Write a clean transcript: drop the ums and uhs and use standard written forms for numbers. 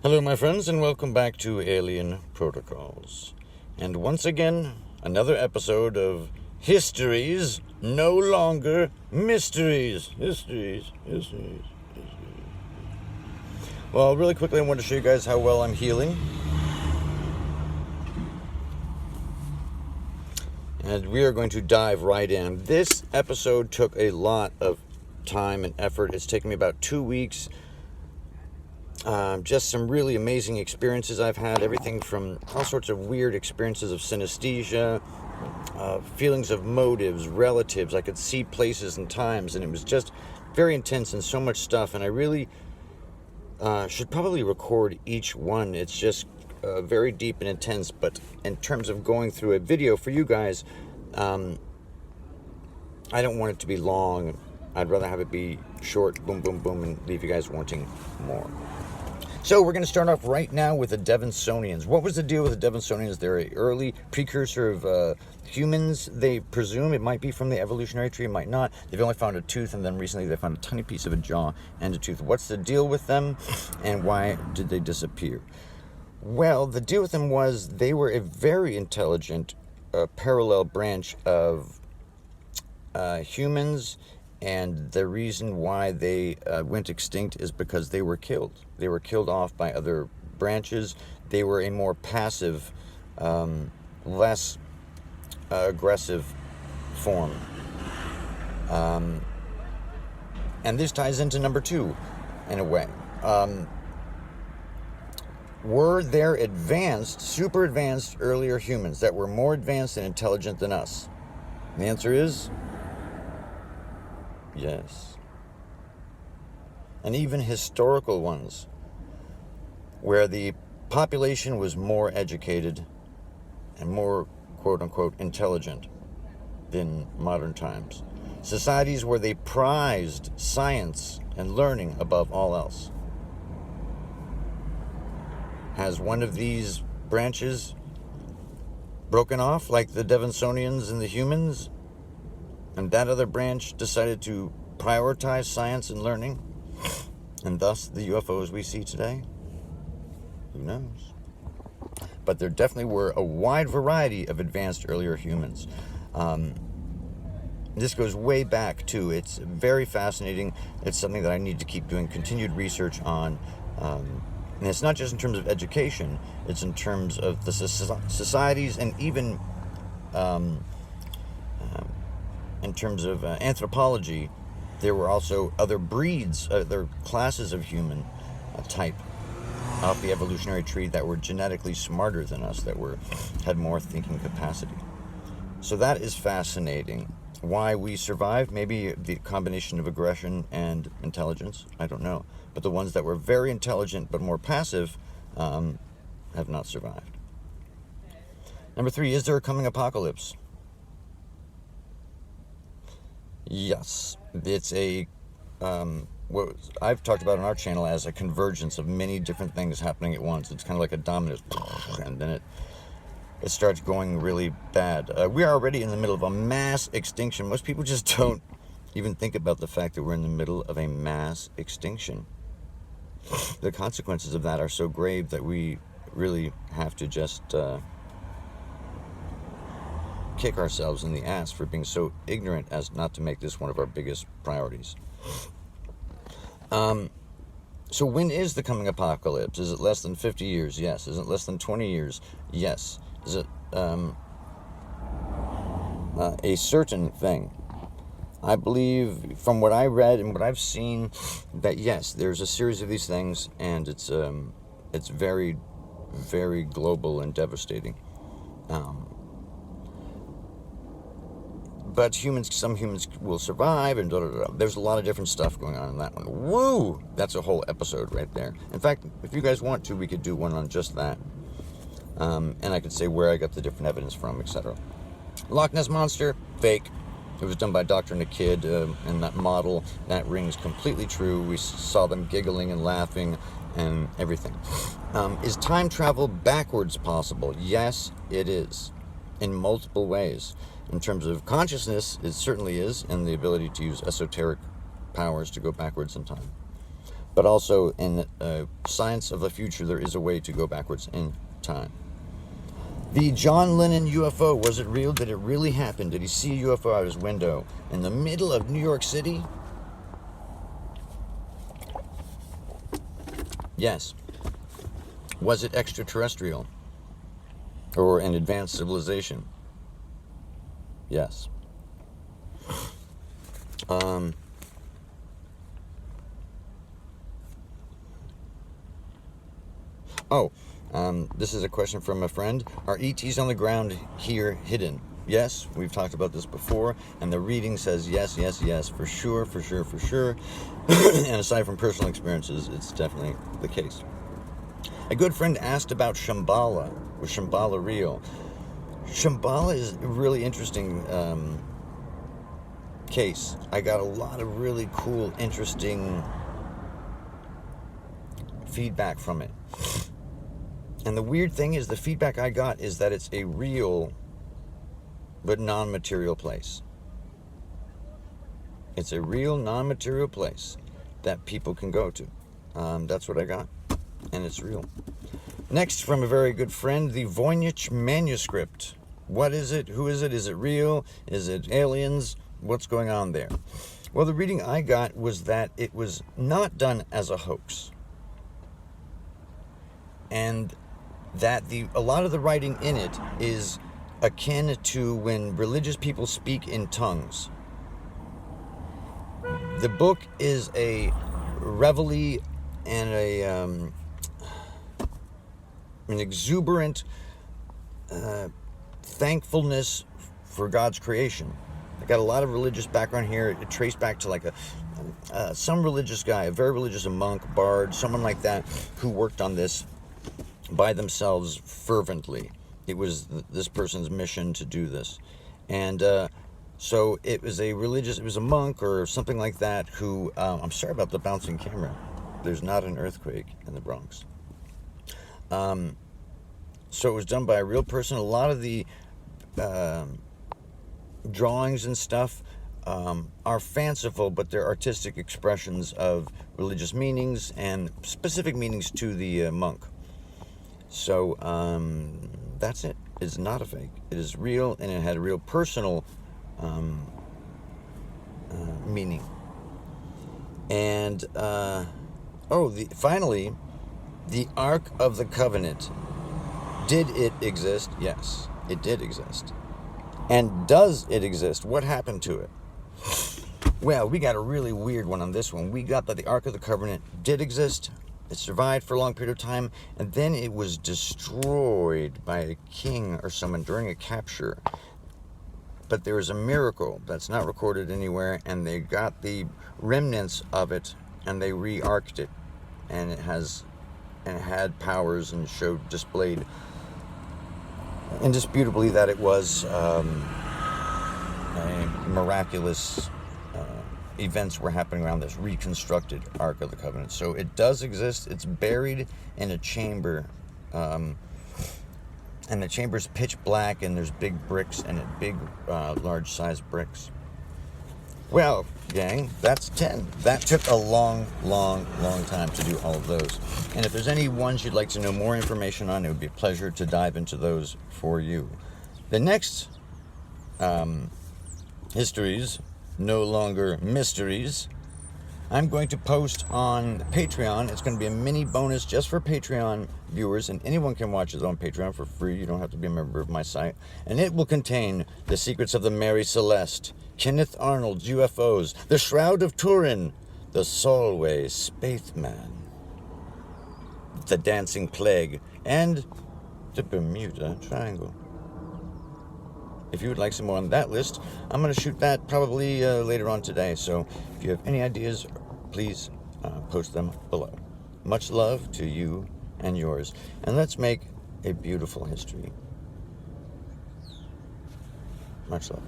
Hello, my friends, and welcome back to Alien Protocols. And once again, another episode of Histories No Longer Mysteries. Histories. Well, really quickly, I want to show you guys how well I'm healing. And we are going to dive right in. This episode took a lot of time and effort. It's taken me about 2 weeks. Just some really amazing experiences I've had. Everything from all sorts of weird experiences of synesthesia, feelings of motives, relatives. I could see places and times, and it was just very intense and so much stuff. And I really should probably record each one. It's just very deep and intense. But in terms of going through a video for you guys, I don't want it to be long. I'd rather have it be short, boom, boom, boom, and leave you guys wanting more. So we're going to start off right now with the Devonians. What was the deal with the Devonians? They're an early precursor of humans, they presume. It might be from the evolutionary tree, it might not. They've only found a tooth, and then recently they found a tiny piece of a jaw and a tooth. What's the deal with them, and why did they disappear? Well, the deal with them was they were a very intelligent parallel branch of humans. And the reason why they went extinct is because they were killed. They were killed off by other branches. They were a more passive, less aggressive form. And this ties into number 2, in a way. Were there advanced, super advanced earlier humans that were more advanced and intelligent than us? And the answer is yes. And even historical ones, where the population was more educated and more, quote-unquote, intelligent than modern times. Societies where they prized science and learning above all else. Has one of these branches broken off, like the Devonians and the humans, and that other branch decided to prioritize science and learning, and thus the UFOs we see today? Who knows? But there definitely were a wide variety of advanced earlier humans. This goes way back, too. It's very fascinating. It's something that I need to keep doing continued research on. And it's not just in terms of education. It's in terms of the societies, and even in terms of anthropology. There were also other breeds, other classes of human type off the evolutionary tree that were genetically smarter than us, that had more thinking capacity. So that is fascinating. Why we survived, maybe the combination of aggression and intelligence, I don't know. But the ones that were very intelligent but more passive have not survived. Number 3, is there a coming apocalypse? Yes, it's what I've talked about on our channel as a convergence of many different things happening at once. It's kind of like a domino, and then it starts going really bad. We are already in the middle of a mass extinction. Most people just don't even think about the fact that we're in the middle of a mass extinction. The consequences of that are so grave that we really have to just kick ourselves in the ass for being so ignorant as not to make this one of our biggest priorities. So when is the coming apocalypse? Is it less than 50 years? Yes. Is it less than 20 years? Yes. Is it a certain thing? I believe, from what I read and what I've seen, that yes, there's a series of these things, and it's very, very global and devastating. But some humans will survive, and there's a lot of different stuff going on in that one. Woo! That's a whole episode right there. In fact, if you guys want to, we could do one on just that. And I could say where I got the different evidence from, etc. Loch Ness Monster, fake. It was done by Dr. and a kid, and that model, that rings completely true. We saw them giggling and laughing and everything. Is time travel backwards possible? Yes, it is, in multiple ways. In terms of consciousness, it certainly is, and the ability to use esoteric powers to go backwards in time. but also in science of the future, there is a way to go backwards in time. The John Lennon UFO, was it real? Did it really happen? Did he see a UFO out his window in the middle of New York City? Yes. Was it extraterrestrial? Or an advanced civilization? Yes. This is a question from a friend. Are ETs on the ground here hidden? Yes, we've talked about this before, and the reading says yes, yes, yes, for sure, for sure, for sure. And aside from personal experiences, it's definitely the case. A good friend asked about Shambhala. Was Shambhala real? Shambhala is a really interesting case. I got a lot of really cool, interesting feedback from it. And the weird thing is, the feedback I got is that it's a real but non-material place. It's a real non-material place that people can go to. That's what I got, and it's real. Next, from a very good friend, the Voynich Manuscript. What is it? Who is it? Is it real? Is it aliens? What's going on there? Well, the reading I got was that it was not done as a hoax, and that a lot of the writing in it is akin to when religious people speak in tongues. The book is a reveille and an exuberant thankfulness for God's creation. I got a lot of religious background here. It traced back to like some religious guy, a very religious, a monk, bard, someone like that, who worked on this by themselves fervently. It was this person's mission to do this. And so it was it was a monk or something like that who, I'm sorry about the bouncing camera. There's not an earthquake in the Bronx. So it was done by a real person. A lot of the drawings and stuff are fanciful, but they're artistic expressions of religious meanings and specific meanings to the monk. So that's it. It's not a fake. It is real, and it had a real personal meaning. And finally, the Ark of the Covenant. Did it exist? Yes, it did exist. And does it exist? What happened to it? Well, we got a really weird one on this one. We got that the Ark of the Covenant did exist. It survived for a long period of time, and then it was destroyed by a king or someone during a capture. But there was a miracle that's not recorded anywhere, and they got the remnants of it, and they re-arced it, and it had powers and displayed indisputably that it was a miraculous events were happening around this reconstructed Ark of the Covenant. So it does exist. It's buried in a chamber, and the chamber's pitch black, and there's big bricks and large size bricks. Well, gang, that's 10. That took a long, long, long time to do all of those. And if there's any ones you'd like to know more information on, it would be a pleasure to dive into those for you. The next histories, no longer mysteries, I'm going to post on Patreon. It's going to be a mini bonus just for Patreon viewers, and anyone can watch it on Patreon for free. You don't have to be a member of my site. And it will contain the secrets of the Mary Celeste, Kenneth Arnold's UFOs, the Shroud of Turin, the Solway Spaceman, the Dancing Plague, and the Bermuda Triangle. If you would like some more on that list, I'm going to shoot that probably later on today. So if you have any ideas, please post them below. Much love to you and yours. And let's make a beautiful history. Much love.